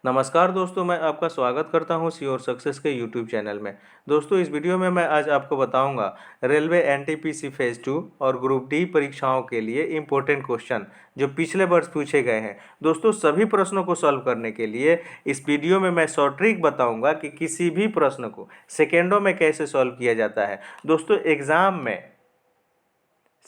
नमस्कार दोस्तों, मैं आपका स्वागत करता हूं सी और सक्सेस के यूट्यूब चैनल में। दोस्तों, इस वीडियो में मैं आज आपको बताऊंगा रेलवे एनटीपीसी फेज़ 2 और ग्रुप डी परीक्षाओं के लिए इम्पोर्टेंट क्वेश्चन जो पिछले वर्ष पूछे गए हैं। दोस्तों, सभी प्रश्नों को सॉल्व करने के लिए इस वीडियो में मैं शॉर्ट ट्रिक बताऊँगा कि किसी भी प्रश्न को सेकेंडों में कैसे सॉल्व किया जाता है। दोस्तों, एग्ज़ाम में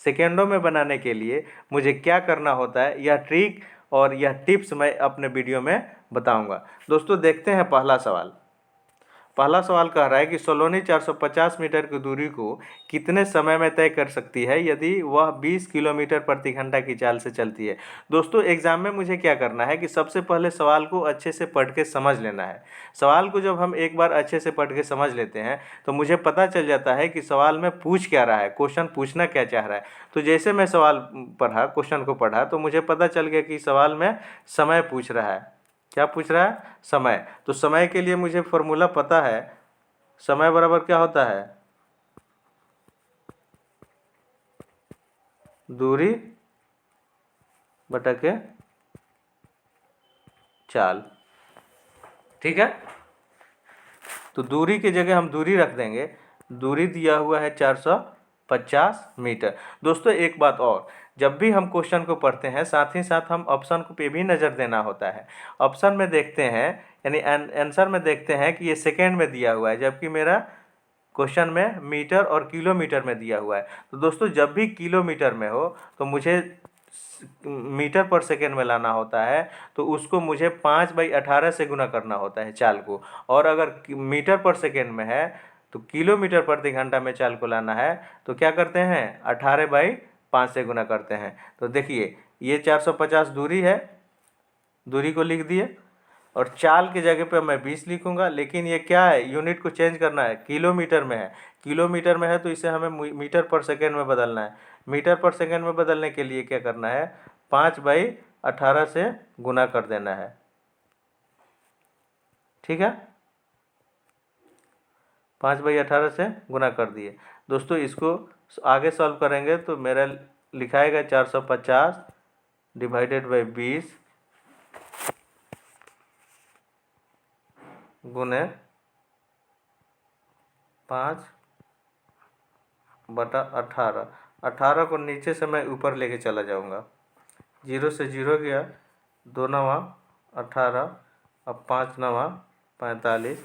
सेकेंडों में बनाने के लिए मुझे क्या करना होता है, यह ट्रिक और यह टिप्स मैं अपने वीडियो में बताऊंगा। दोस्तों, देखते हैं पहला सवाल कह रहा है कि सलोनी 450 मीटर की दूरी को कितने समय में तय कर सकती है यदि वह 20 किलोमीटर प्रति घंटा की चाल से चलती है। दोस्तों, एग्जाम में मुझे क्या करना है कि सबसे पहले सवाल को अच्छे से पढ़ के समझ लेना है। सवाल को जब हम एक बार अच्छे से पढ़ के समझ लेते हैं तो मुझे पता चल जाता है कि सवाल में पूछ क्या रहा है, क्वेश्चन पूछना क्या चाह रहा है। तो जैसे मैं क्वेश्चन को पढ़ा तो मुझे पता चल गया कि सवाल में समय पूछ रहा है। क्या पूछ रहा है? समय। तो समय के लिए मुझे फॉर्मूला पता है। समय बराबर क्या होता है? दूरी बटा के चाल। ठीक है, तो दूरी की जगह हम दूरी रख देंगे। दूरी दिया हुआ है 450 मीटर। दोस्तों, एक बात और, जब भी हम क्वेश्चन को पढ़ते हैं साथ ही साथ हम ऑप्शन पे भी नज़र देना होता है। ऑप्शन में देखते हैं, यानी आंसर में देखते हैं कि ये सेकेंड में दिया हुआ है, जबकि मेरा क्वेश्चन में मीटर और किलोमीटर में दिया हुआ है। तो दोस्तों, जब भी किलोमीटर में हो तो मुझे मीटर पर सेकेंड में लाना होता है, तो उसको मुझे 5/18 से गुना करना होता है चाल को। और अगर मीटर पर सेकेंड में है तो किलोमीटर प्रति घंटा में चाल को लाना है तो क्या करते हैं? 18/5 से गुना करते हैं। तो देखिए, ये 450 दूरी है, दूरी को लिख दिए, और चाल की जगह पे मैं 20 लिखूंगा। लेकिन ये क्या है, यूनिट को चेंज करना है, किलोमीटर में है। किलोमीटर में है तो इसे हमें मीटर पर सेकेंड में बदलना है। मीटर पर सेकेंड में बदलने के लिए क्या करना है? 5/18 से गुना कर देना है। ठीक है, 5/18 से गुना कर दिए। दोस्तों, इसको आगे सॉल्व करेंगे तो मेरा लिखाएगा 450 डिवाइडेड बाई 20 गुने 5/18। 18 को नीचे से मैं ऊपर लेके चला जाऊंगा। 0 से 0 गया, 2 नवा 18, अब 5 नवा 45,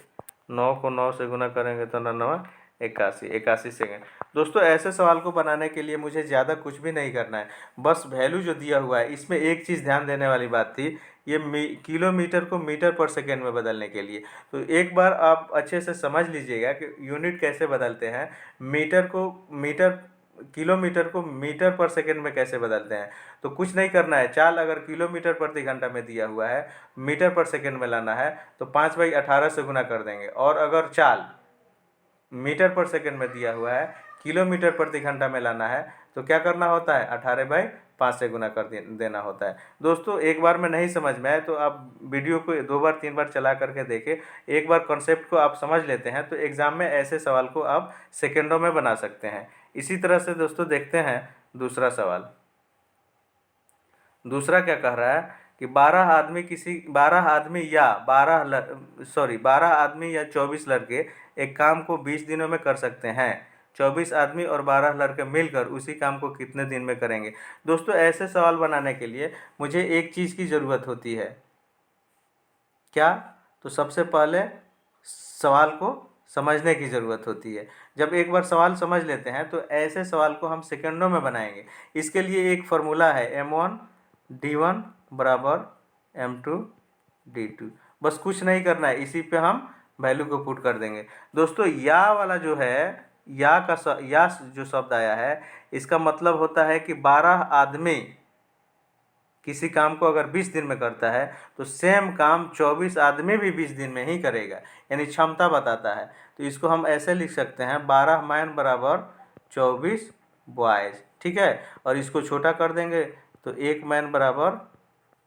9 को 9 से गुना करेंगे तो 9 नवा 81, 81 सेकेंड। दोस्तों, ऐसे सवाल को बनाने के लिए मुझे ज़्यादा कुछ भी नहीं करना है, बस वैल्यू जो दिया हुआ है इसमें एक चीज़ ध्यान देने वाली बात थी, ये किलोमीटर को मीटर पर सेकेंड में बदलने के लिए। तो एक बार आप अच्छे से समझ लीजिएगा कि यूनिट कैसे बदलते हैं। किलोमीटर को मीटर पर सेकेंड में कैसे बदलते हैं। तो कुछ नहीं करना है, चाल अगर किलोमीटर प्रति घंटा में दिया हुआ है, मीटर पर सेकेंड में लाना है तो 5/18 से गुना कर देंगे। और अगर चाल मीटर पर सेकेंड में दिया हुआ है, किलोमीटर प्रति घंटा में लाना है तो क्या करना होता है? 18/5 से गुना कर देना होता है। दोस्तों, एक बार में नहीं समझ में आए तो आप वीडियो को 2 बार 3 बार चला करके देखें। एक बार कॉन्सेप्ट को आप समझ लेते हैं तो एग्ज़ाम में ऐसे सवाल को आप सेकेंडों में बना सकते हैं। इसी तरह से दोस्तों, देखते हैं दूसरा सवाल। दूसरा क्या कह रहा है कि 12 आदमी या 24 लड़के एक काम को 20 दिनों में कर सकते हैं। 24 आदमी और 12 लड़के मिलकर उसी काम को कितने दिन में करेंगे। दोस्तों, ऐसे सवाल बनाने के लिए मुझे एक चीज़ की ज़रूरत होती है। क्या? तो सबसे पहले सवाल को समझने की ज़रूरत होती है। जब एक बार सवाल समझ लेते हैं तो ऐसे सवाल को हम सेकंडों में बनाएंगे। इसके लिए एक फार्मूला है, M1D1 बराबर M2D2। बस कुछ नहीं करना है, इसी पे हम वैल्यू को पुट कर देंगे। दोस्तों, या वाला जो है, या जो शब्द आया है, इसका मतलब होता है कि 12 आदमी किसी काम को अगर 20 दिन में करता है तो सेम काम 24 आदमी भी 20 दिन में ही करेगा, यानी क्षमता बताता है। तो इसको हम ऐसे लिख सकते हैं, 12 मैन बराबर 24 बॉयज़। ठीक है, और इसको छोटा कर देंगे तो 1 मैन बराबर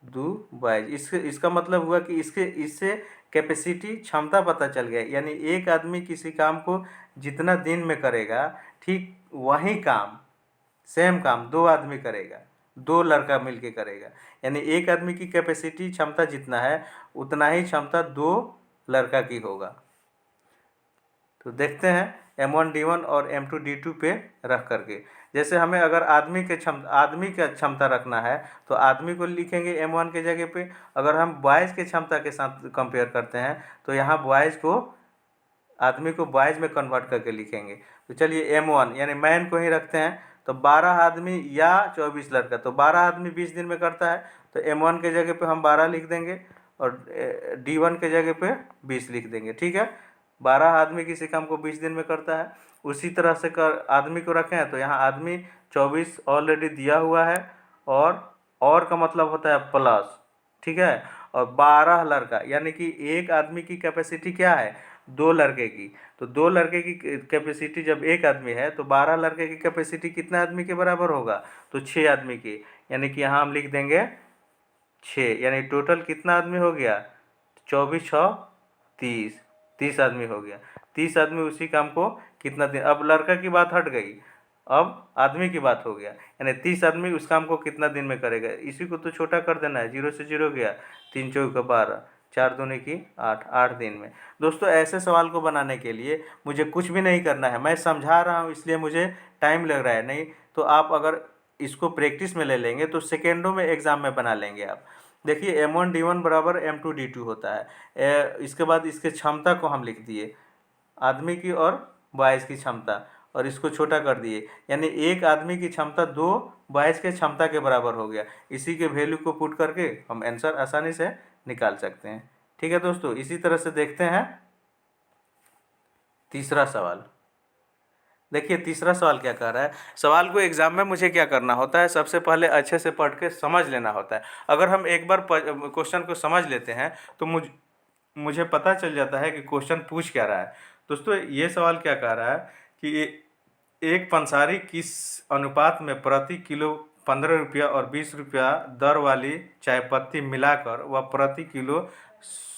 2 बॉयज़। इसका मतलब हुआ कि इससे कैपेसिटी, क्षमता पता चल गया, यानी एक आदमी किसी काम को जितना दिन में करेगा, ठीक वही काम, सेम काम 2 आदमी करेगा। दो लड़का मिलके करेगा, यानी एक आदमी की कैपेसिटी क्षमता जितना है उतना ही क्षमता दो लड़का की होगा। तो देखते हैं M1D1 और M2D2 पे रख करके। जैसे हमें अगर आदमी का क्षमता रखना है तो आदमी को लिखेंगे M1 के जगह पे। अगर हम बॉयज़ के क्षमता के साथ कंपेयर करते हैं तो यहाँ आदमी को बॉयज़ में कन्वर्ट करके लिखेंगे। तो चलिए M1 यानी मैन को ही रखते हैं। तो 12 आदमी या 24 लड़का, तो 12 आदमी 20 दिन में करता है, तो M1 के जगह पे हम 12 लिख देंगे और D1 के जगह पे 20 लिख देंगे। ठीक है, 12 आदमी किसी काम को 20 दिन में करता है। उसी तरह से आदमी को रखें तो यहाँ आदमी 24 ऑलरेडी दिया हुआ है, और का मतलब होता है प्लस। ठीक है, और 12 लड़का, यानी कि एक आदमी की कैपेसिटी क्या है, दो लड़के की। तो दो लड़के की कैपेसिटी जब एक आदमी है तो 12 लड़के की कैपेसिटी कितने आदमी के बराबर होगा, तो 6 आदमी की। यानी कि यहाँ हम लिख देंगे 6, यानी टोटल कितना आदमी हो गया, 24 6 30, 30 आदमी हो गया। 30 आदमी उसी काम को कितना दिन, अब लड़का की बात हट गई, अब आदमी की बात हो गया, यानी 30 आदमी उस काम को कितना दिन में करेगा। इसी को तो छोटा कर देना है, 0 से 0 गया, 3 चौका 12, 4 दूनी की 8, 8 दिन में। दोस्तों ऐसे सवाल को बनाने के लिए मुझे कुछ भी नहीं करना है, मैं समझा रहा हूँ इसलिए मुझे टाइम लग रहा है, नहीं तो आप अगर इसको प्रैक्टिस में ले लेंगे तो सेकेंडों में एग्ज़ाम में बना लेंगे आप। देखिए M1D1 बराबर M2D2 होता है। इसके बाद इसके क्षमता को हम लिख दिए, आदमी की और बॉयज़ की क्षमता, और इसको छोटा कर दिए, यानी एक आदमी की क्षमता दो बॉयज़ के क्षमता के बराबर हो गया। इसी के वैल्यू को पुट करके हम आंसर आसानी से निकाल सकते हैं। ठीक है दोस्तों, इसी तरह से देखते हैं तीसरा सवाल। देखिए तीसरा सवाल क्या कह रहा है। सवाल को एग्ज़ाम में मुझे क्या करना होता है, सबसे पहले अच्छे से पढ़ के समझ लेना होता है। अगर हम एक बार क्वेश्चन को समझ लेते हैं तो मुझे पता चल जाता है कि क्वेश्चन पूछ क्या रहा है। दोस्तों ये सवाल क्या कह रहा है कि एक पंसारी किस अनुपात में प्रति किलो 15 रुपया और 20 रुपया दर वाली चाय पत्ती मिलाकर वह प्रति किलो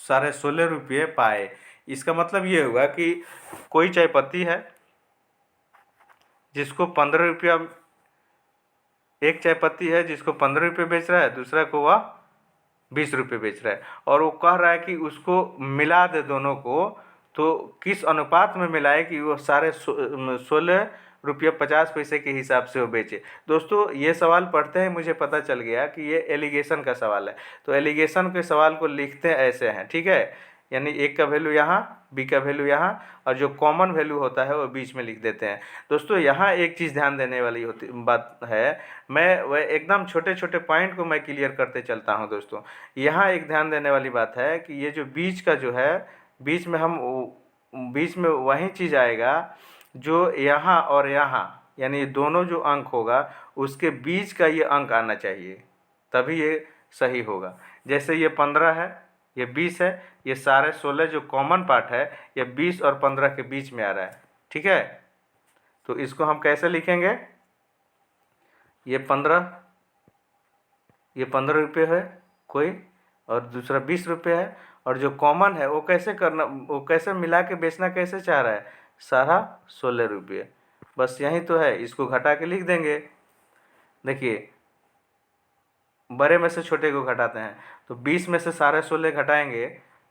16.5 रुपये पाए। इसका मतलब ये हुआ कि कोई चाय पत्ती है जिसको 15 रुपया, एक चाय पत्ती है जिसको 15 रुपये बेच रहा है, दूसरा को वह 20 रुपये बेच रहा है, और वो कह रहा है कि उसको मिला दे दोनों को, तो किस अनुपात में मिलाए कि वो 16.5 रुपया 50 पैसे के हिसाब से वो बेचे। दोस्तों ये सवाल पढ़ते ही मुझे पता चल गया कि ये एलिगेशन का सवाल है। तो एलिगेशन के सवाल को लिखते ऐसे हैं, ठीक है, यानी एक का वैल्यू यहाँ, बी का वैल्यू यहाँ, और जो कॉमन वैल्यू होता है वो बीच में लिख देते हैं। दोस्तों यहाँ एक चीज़ ध्यान देने वाली बात है, मैं वह एकदम छोटे छोटे पॉइंट को मैं क्लियर करते चलता हूँ। दोस्तों यहाँ एक ध्यान देने वाली बात है कि ये जो बीच का जो है, बीच में वही चीज़ आएगा जो यहाँ और यहाँ, यानी दोनों जो अंक होगा उसके बीच का ये अंक आना चाहिए, तभी ये सही होगा। जैसे ये 15 है, ये 20 है, ये 16.5 जो कॉमन पार्ट है ये 20 और 15 के बीच में आ रहा है। ठीक है, तो इसको हम कैसे लिखेंगे, ये 15 रुपये है कोई, और दूसरा 20 रुपये है, और जो कॉमन है वो कैसे मिला के बेचना कैसे चाह रहा है, सारा 16 रुपये। बस यही तो है, इसको घटा के लिख देंगे। देखिए बड़े में से छोटे को घटाते हैं, तो 20 में से 16.5 घटाएंगे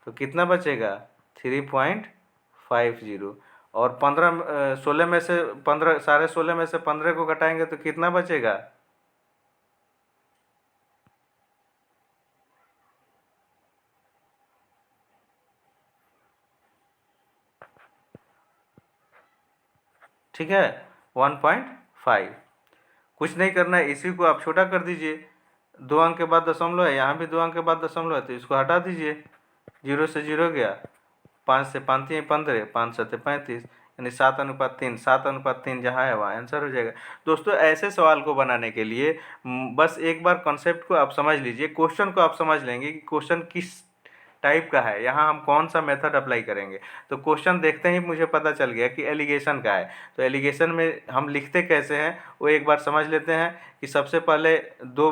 तो कितना बचेगा, 3.50, और 16 में से 15 को घटाएंगे तो कितना बचेगा, ठीक है, 1.5। कुछ नहीं करना है, इसी को आप छोटा कर दीजिए, 2 अंक के बाद दशमलव है, यहाँ भी 2 अंक के बाद दशमलव है, तो इसको हटा दीजिए, 0 से 0 गया, 5 से 5 3 15, 5 7 35, यानी 7:3, 7:3 जहाँ है वहाँ आंसर हो जाएगा। दोस्तों ऐसे सवाल को बनाने के लिए बस एक बार कॉन्सेप्ट को आप समझ लीजिए, क्वेश्चन को आप समझ लेंगे कि क्वेश्चन किस टाइप का है, यहाँ हम कौन सा मेथड अप्लाई करेंगे। तो क्वेश्चन देखते ही मुझे पता चल गया कि एलिगेशन का है, तो एलिगेशन में हम लिखते कैसे हैं वो एक बार समझ लेते हैं कि सबसे पहले जो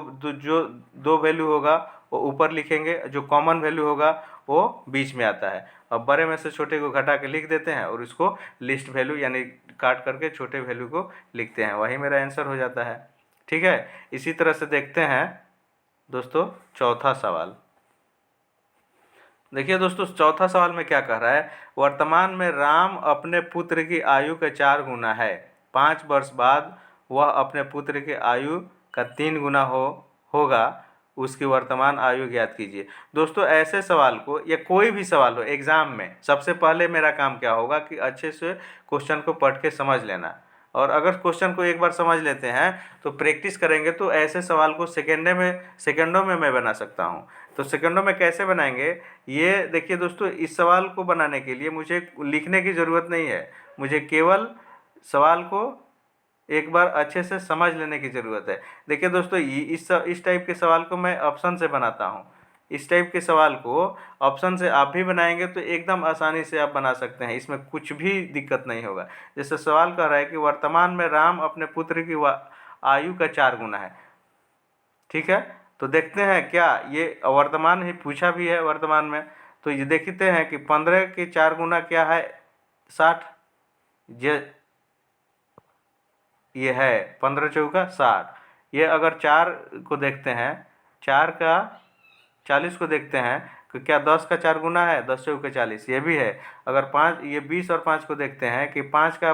दो वैल्यू होगा वो ऊपर लिखेंगे, जो कॉमन वैल्यू होगा वो बीच में आता है, और बड़े में से छोटे को घटा के लिख देते हैं और इसको लिस्ट वैल्यू यानी काट करके छोटे वैल्यू को लिखते हैं, वही मेरा आंसर हो जाता है। ठीक है। इसी तरह से देखते हैं दोस्तों चौथा सवाल। देखिए दोस्तों चौथा सवाल में क्या कह रहा है, वर्तमान में राम अपने पुत्र की आयु का 4 गुना है, 5 वर्ष बाद वह अपने पुत्र की आयु का 3 गुना होगा, उसकी वर्तमान आयु ज्ञात कीजिए। दोस्तों ऐसे सवाल को, या कोई भी सवाल हो एग्जाम में, सबसे पहले मेरा काम क्या होगा कि अच्छे से क्वेश्चन को पढ़ के समझ लेना, और अगर क्वेश्चन को एक बार समझ लेते हैं तो प्रैक्टिस करेंगे तो ऐसे सवाल को सेकंडों में मैं बना सकता हूं। तो सेकंडों में कैसे बनाएंगे, ये देखिए दोस्तों, इस सवाल को बनाने के लिए मुझे लिखने की ज़रूरत नहीं है, मुझे केवल सवाल को एक बार अच्छे से समझ लेने की ज़रूरत है। देखिए दोस्तों इस टाइप के सवाल को मैं ऑप्शन से बनाता हूँ। इस टाइप के सवाल को ऑप्शन से आप भी बनाएंगे तो एकदम आसानी से आप बना सकते हैं, इसमें कुछ भी दिक्कत नहीं होगा। जैसे सवाल कह रहा है कि वर्तमान में राम अपने पुत्र की आयु का 4 गुना है, ठीक है। तो देखते हैं क्या ये वर्तमान ही पूछा भी है वर्तमान में, तो ये देखते हैं कि 15 के 4 गुना क्या है, 60। ये है 15 चौका 60। ये अगर 4 को देखते हैं, 4 का 40 को देखते हैं कि क्या 10 का 4 गुना है, 10 चौके 40, ये भी है। अगर 5, ये 20 और 5 को देखते हैं कि 5 का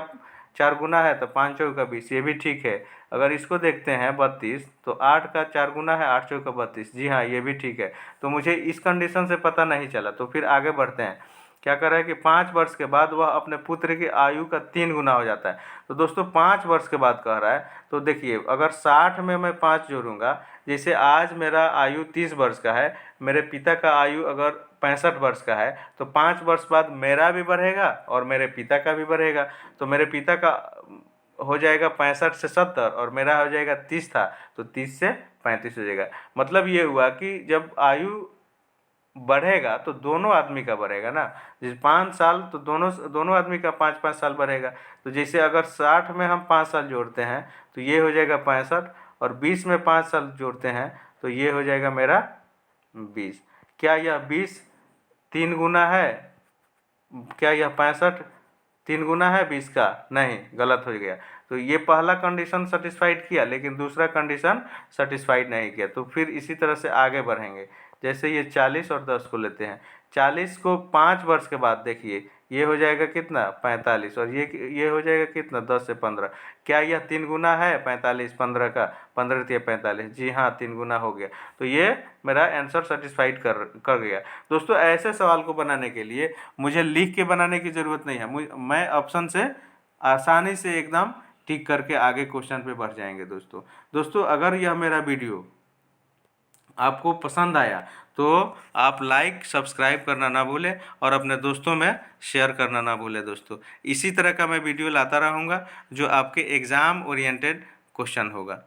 4 गुना है तो 5 चौका 20, ये भी ठीक है। अगर इसको देखते हैं 32, तो 8 का 4 गुना है, 8 चौका 32, जी हाँ ये भी ठीक है। तो मुझे इस कंडीशन से पता नहीं चला, तो फिर आगे बढ़ते हैं। क्या कर रहा है कि 5 वर्ष के बाद वह अपने पुत्र की आयु का 3 गुना हो जाता है। तो दोस्तों 5 वर्ष के बाद कह रहा है, तो देखिए अगर 60 में मैं 5 जोड़ूंगा, जैसे आज मेरा आयु 30 वर्ष का है, मेरे पिता का आयु अगर 65 वर्ष का है, तो 5 वर्ष बाद मेरा भी बढ़ेगा और मेरे पिता का भी बढ़ेगा। तो मेरे पिता का हो जाएगा 65 से 70 और मेरा हो जाएगा 30 था, तो 30 से 35 हो जाएगा। मतलब ये हुआ कि जब आयु बढ़ेगा तो दोनों आदमी का बढ़ेगा ना, जैसे 5 साल तो दोनों आदमी का 5-5 साल बढ़ेगा। तो जैसे अगर 60 में हम 5 साल जोड़ते हैं तो ये हो जाएगा 65, और 20 में 5 साल जोड़ते हैं तो ये हो जाएगा मेरा 20। क्या यह 20 3 गुना है? क्या यह 65 3 गुना है 20 का? नहीं, गलत हो गया। तो ये पहला कंडीशन सेटिस्फाइड किया, लेकिन दूसरा कंडीशन सेटिस्फाइड नहीं किया। तो फिर इसी तरह से आगे बढ़ेंगे। जैसे ये 40 और 10 को लेते हैं, 40 को 5 वर्ष के बाद देखिए ये हो जाएगा कितना, 45, और ये हो जाएगा कितना, 10 से 15। क्या यह 3 गुना है 45 15 का? 15 तिया 45, जी हाँ 3 गुना हो गया। तो ये मेरा आंसर सेटिस्फाइड कर गया। दोस्तों ऐसे सवाल को बनाने के लिए मुझे लिख के बनाने की ज़रूरत नहीं है, मैं ऑप्शन से आसानी से एकदम टिक करके आगे क्वेश्चन पे बढ़ जाएंगे। दोस्तों अगर यह मेरा वीडियो आपको पसंद आया तो आप लाइक सब्सक्राइब करना ना भूलें और अपने दोस्तों में शेयर करना ना भूलें। दोस्तों इसी तरह का मैं वीडियो लाता रहूँगा जो आपके एग्ज़ाम ओरिएंटेड क्वेश्चन होगा।